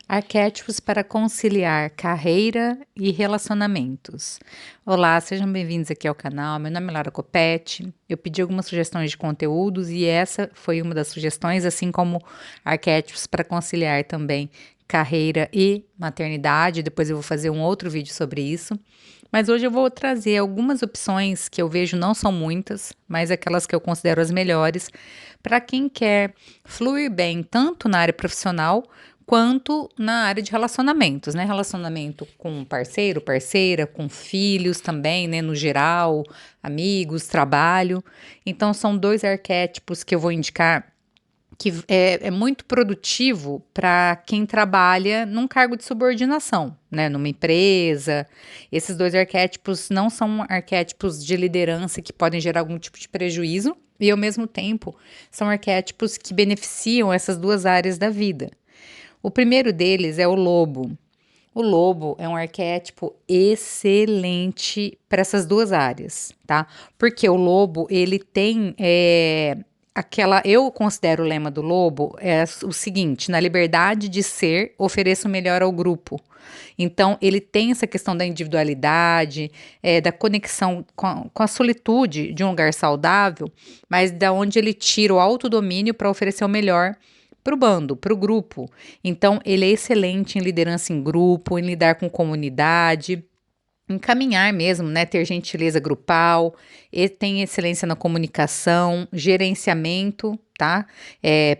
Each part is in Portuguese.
Arquétipos para conciliar carreira e relacionamentos. Olá, sejam bem-vindos aqui ao canal. Meu nome é Lara Copete. Eu pedi algumas sugestões de conteúdos e essa foi uma das sugestões, assim como arquétipos para conciliar também carreira e maternidade. Depois eu vou fazer um outro vídeo sobre isso. Mas hoje eu vou trazer algumas opções que eu vejo, não são muitas, mas aquelas que eu considero as melhores para quem quer fluir bem tanto na área profissional quanto na área de relacionamentos, né? Relacionamento com parceiro, parceira, com filhos também, né? No geral, amigos, trabalho. Então, são dois arquétipos que eu vou indicar que é muito produtivo para quem trabalha num cargo de subordinação, né? Numa empresa. Esses dois arquétipos não são arquétipos de liderança que podem gerar algum tipo de prejuízo, e ao mesmo tempo são arquétipos que beneficiam essas duas áreas da vida. O primeiro deles é o lobo. O lobo é um arquétipo excelente para essas duas áreas, tá? Porque o lobo, ele tem eu considero o lema do lobo é o seguinte: na liberdade de ser, ofereça o melhor ao grupo. Então, ele tem essa questão da individualidade, da conexão com a solitude de um lugar saudável, mas da onde ele tira o autodomínio para oferecer o melhor para o bando, para o grupo. Então, ele é excelente em liderança em grupo, em lidar com comunidade, encaminhar mesmo, né? Ter gentileza grupal, ele tem excelência na comunicação, gerenciamento, tá?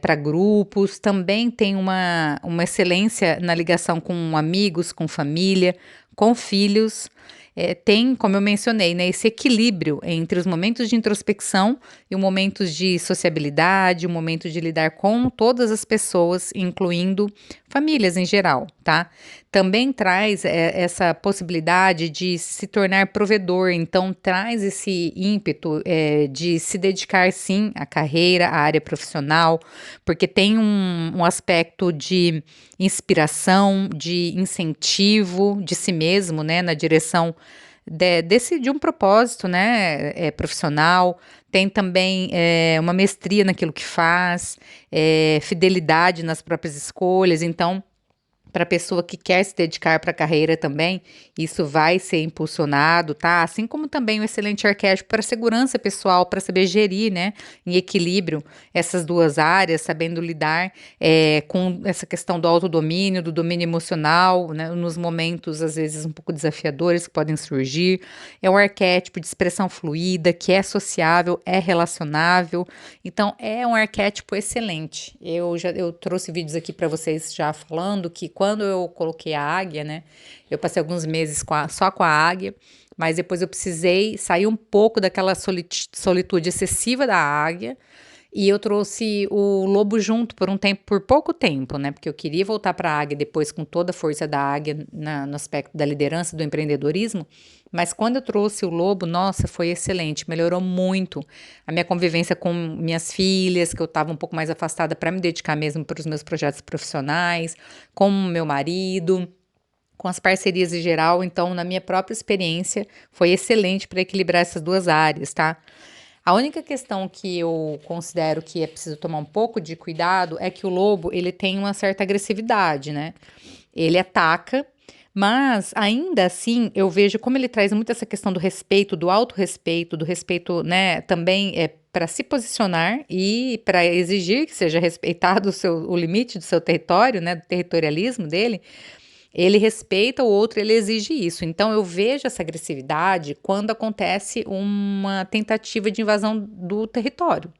Para grupos, também tem uma excelência na ligação com amigos, com família, com filhos. Tem, como eu mencionei, né, esse equilíbrio entre os momentos de introspecção e os momentos de sociabilidade, o momento de lidar com todas as pessoas, incluindo famílias em geral, tá? Também traz essa possibilidade de se tornar provedor, então traz esse ímpeto de se dedicar sim à carreira, à área profissional, porque tem um aspecto de inspiração, de incentivo de si mesmo, né, na direção de um propósito, né, profissional. Tem também uma mestria naquilo que faz, fidelidade nas próprias escolhas. Então, para a pessoa que quer se dedicar para a carreira também, isso vai ser impulsionado, tá? Assim como também um excelente arquétipo para segurança pessoal, para saber gerir, né, em equilíbrio essas duas áreas, sabendo lidar com essa questão do autodomínio, do domínio emocional, né, nos momentos às vezes um pouco desafiadores que podem surgir. É um arquétipo de expressão fluida, que é sociável, é relacionável. Então, é um arquétipo excelente. Eu trouxe vídeos aqui para vocês já falando que quando eu coloquei a águia, né, eu passei alguns meses só com a águia, mas depois eu precisei sair um pouco daquela solitude excessiva da águia, e eu trouxe o lobo junto por um tempo, por pouco tempo, né? Porque eu queria voltar para a águia depois com toda a força da águia no aspecto da liderança, do empreendedorismo. Mas quando eu trouxe o lobo, nossa, foi excelente, melhorou muito a minha convivência com minhas filhas, que eu estava um pouco mais afastada para me dedicar mesmo para os meus projetos profissionais, com o meu marido, com as parcerias em geral. Então, na minha própria experiência, foi excelente para equilibrar essas duas áreas, tá? A única questão que eu considero que é preciso tomar um pouco de cuidado é que o lobo, ele tem uma certa agressividade, né? Ele ataca, mas ainda assim eu vejo como ele traz muito essa questão do respeito, do autorrespeito, do respeito, né, também para se posicionar e para exigir que seja respeitado o limite do seu território, né, do territorialismo dele. Ele respeita o outro, ele exige isso. Então, eu vejo essa agressividade quando acontece uma tentativa de invasão do território.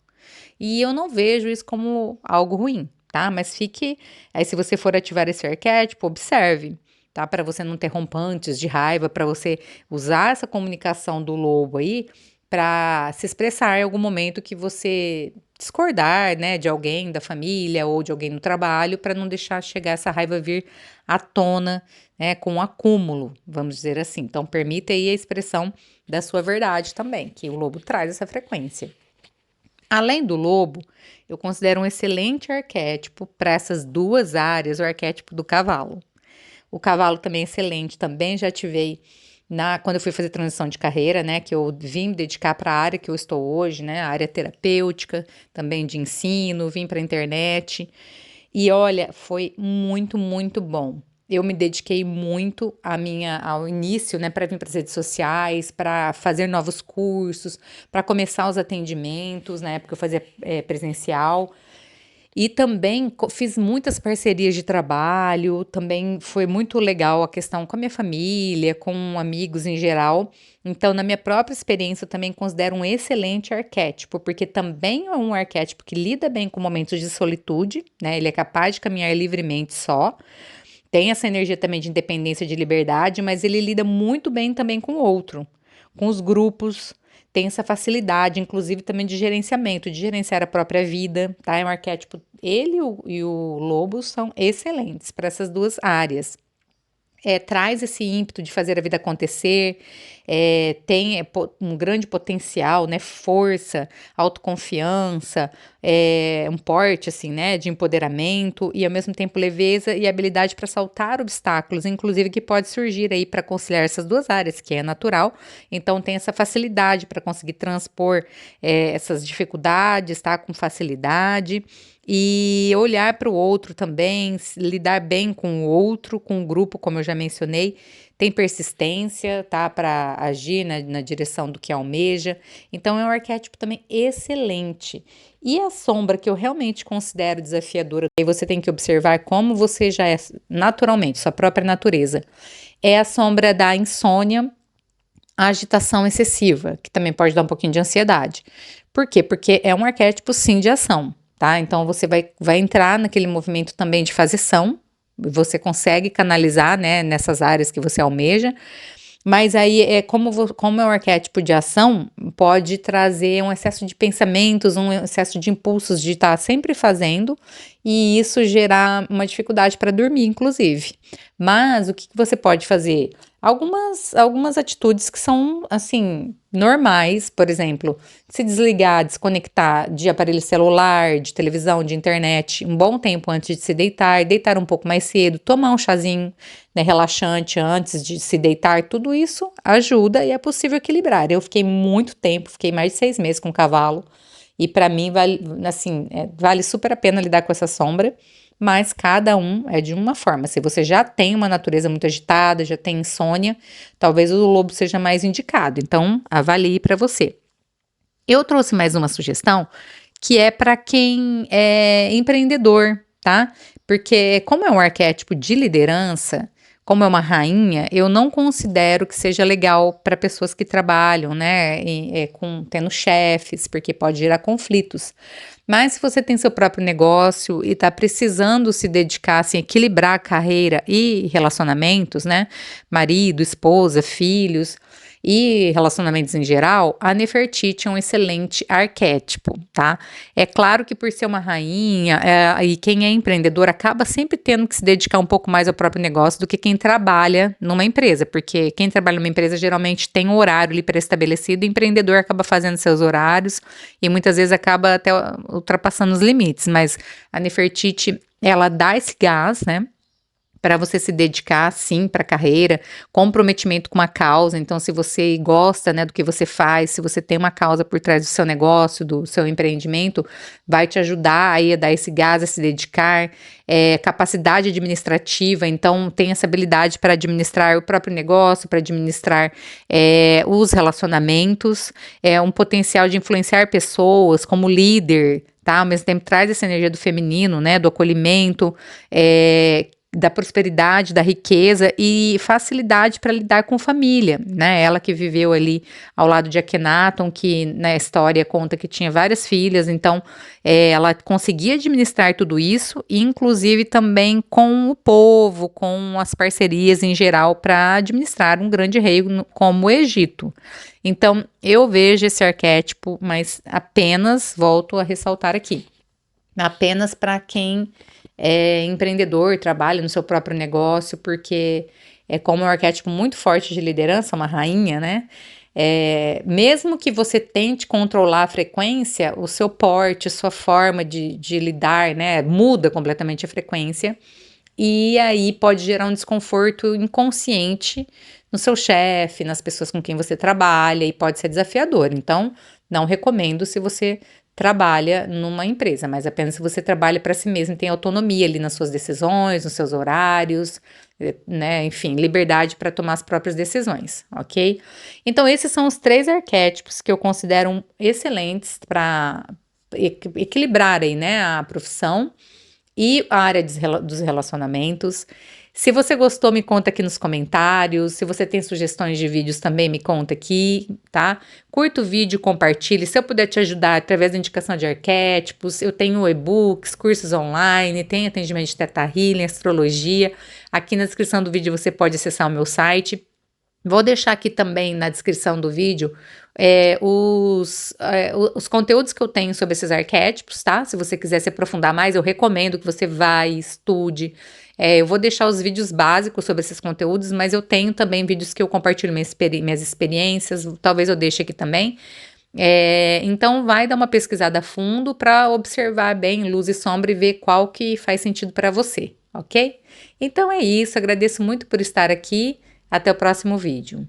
E eu não vejo isso como algo ruim, tá? Mas fique. Aí, se você for ativar esse arquétipo, observe, tá? Para você não ter rompantes de raiva, para você usar essa comunicação do lobo aí para se expressar em algum momento que você discordar, né, de alguém da família ou de alguém no trabalho, para não deixar chegar essa raiva vir à tona, né, com um acúmulo, vamos dizer assim. Então, permita aí a expressão da sua verdade também, que o lobo traz essa frequência. Além do lobo, eu considero um excelente arquétipo para essas duas áreas, o arquétipo do cavalo. O cavalo também é excelente, também já ativei quando eu fui fazer transição de carreira, né, que eu vim me dedicar para a área que eu estou hoje, né, a área terapêutica, também de ensino, vim para a internet. E olha, foi muito, muito bom. Eu me dediquei muito ao início, né, para vir para as redes sociais, para fazer novos cursos, para começar os atendimentos, na época eu fazia presencial. E também fiz muitas parcerias de trabalho, também foi muito legal a questão com a minha família, com amigos em geral. Então, na minha própria experiência, eu também considero um excelente arquétipo, porque também é um arquétipo que lida bem com momentos de solitude, né? Ele é capaz de caminhar livremente só. Tem essa energia também de independência, de liberdade, mas ele lida muito bem também com o outro, com os grupos. Tem essa facilidade, inclusive também de gerenciamento, de gerenciar a própria vida, tá? É um arquétipo, ele e o lobo são excelentes para essas duas áreas. Traz esse ímpeto de fazer a vida acontecer, tem um grande potencial, né? Força, autoconfiança, um porte assim, né? De empoderamento e ao mesmo tempo leveza e habilidade para saltar obstáculos, inclusive que pode surgir aí para conciliar essas duas áreas, que é natural. Então tem essa facilidade para conseguir transpor essas dificuldades, tá? Com facilidade. E olhar para o outro também, lidar bem com o outro, com o grupo, como eu já mencionei, tem persistência, tá? Para agir na direção do que almeja. Então, é um arquétipo também excelente. E a sombra que eu realmente considero desafiadora, aí você tem que observar como você já é naturalmente, sua própria natureza, é a sombra da insônia, a agitação excessiva, que também pode dar um pouquinho de ansiedade. Por quê? Porque é um arquétipo, sim, de ação, tá? Então, você vai entrar naquele movimento também de fazeção, você consegue canalizar, né, nessas áreas que você almeja, mas aí como é um arquétipo de ação, pode trazer um excesso de pensamentos, um excesso de impulsos de estar sempre fazendo, e isso gerar uma dificuldade para dormir, inclusive. Mas o que você pode fazer? Algumas atitudes que são, assim, normais, por exemplo, se desligar, desconectar de aparelho celular, de televisão, de internet, um bom tempo antes de se deitar um pouco mais cedo, tomar um chazinho, né, relaxante antes de se deitar, tudo isso ajuda e é possível equilibrar. Eu fiquei muito tempo, fiquei mais de 6 meses com o cavalo, e para mim vale, assim, vale super a pena lidar com essa sombra, mas cada um é de uma forma. Se você já tem uma natureza muito agitada, já tem insônia, talvez o lobo seja mais indicado. Então, avalie para você. Eu trouxe mais uma sugestão que é para quem é empreendedor, tá? Porque como é um arquétipo de liderança, como é uma rainha, eu não considero que seja legal para pessoas que trabalham, né, tendo chefes, porque pode gerar conflitos. Mas se você tem seu próprio negócio e está precisando se dedicar, assim, equilibrar a carreira e relacionamentos, né, marido, esposa, filhos, e relacionamentos em geral, a Nefertiti é um excelente arquétipo, tá? É claro que por ser uma rainha, e quem é empreendedor acaba sempre tendo que se dedicar um pouco mais ao próprio negócio do que quem trabalha numa empresa, porque quem trabalha numa empresa geralmente tem um horário ali pré-estabelecido, e o empreendedor acaba fazendo seus horários e muitas vezes acaba até ultrapassando os limites, mas a Nefertiti, ela dá esse gás, né? Para você se dedicar, sim, para a carreira, comprometimento com uma causa. Então, se você gosta, né, do que você faz, se você tem uma causa por trás do seu negócio, do seu empreendimento, vai te ajudar aí a dar esse gás, a se dedicar. Capacidade administrativa, então tem essa habilidade para administrar o próprio negócio, para administrar os relacionamentos, um potencial de influenciar pessoas como líder, tá? Ao mesmo tempo traz essa energia do feminino, né, do acolhimento, da prosperidade, da riqueza e facilidade para lidar com família, né? Ela que viveu ali ao lado de Akhenaton, que na história conta que tinha várias filhas, então ela conseguia administrar tudo isso, inclusive também com o povo, com as parcerias em geral para administrar um grande reino como o Egito. Então, eu vejo esse arquétipo, mas apenas, volto a ressaltar aqui, apenas para quem é empreendedor, trabalha no seu próprio negócio, porque como um arquétipo muito forte de liderança, uma rainha, né? Mesmo que você tente controlar a frequência, o seu porte, sua forma de lidar, né? Muda completamente a frequência. E aí pode gerar um desconforto inconsciente no seu chefe, nas pessoas com quem você trabalha, e pode ser desafiador. Então, não recomendo se você trabalha numa empresa, mas apenas se você trabalha para si mesmo, tem autonomia ali nas suas decisões, nos seus horários, né? Enfim, liberdade para tomar as próprias decisões, ok? Então, esses são os 3 arquétipos que eu considero excelentes para equilibrar aí, né, a profissão e a área dos relacionamentos. Se você gostou, me conta aqui nos comentários. Se você tem sugestões de vídeos também, me conta aqui, tá? Curta o vídeo, compartilhe. Se eu puder te ajudar através da indicação de arquétipos, eu tenho e-books, cursos online, tem atendimento de Theta Healing, astrologia. Aqui na descrição do vídeo você pode acessar o meu site. Vou deixar aqui também na descrição do vídeo os conteúdos que eu tenho sobre esses arquétipos, tá? Se você quiser se aprofundar mais, eu recomendo que você vá e estude. Eu vou deixar os vídeos básicos sobre esses conteúdos, mas eu tenho também vídeos que eu compartilho minhas experiências, talvez eu deixe aqui também. Então vai dar uma pesquisada a fundo para observar bem luz e sombra e ver qual que faz sentido para você, ok? Então é isso, agradeço muito por estar aqui. Até o próximo vídeo.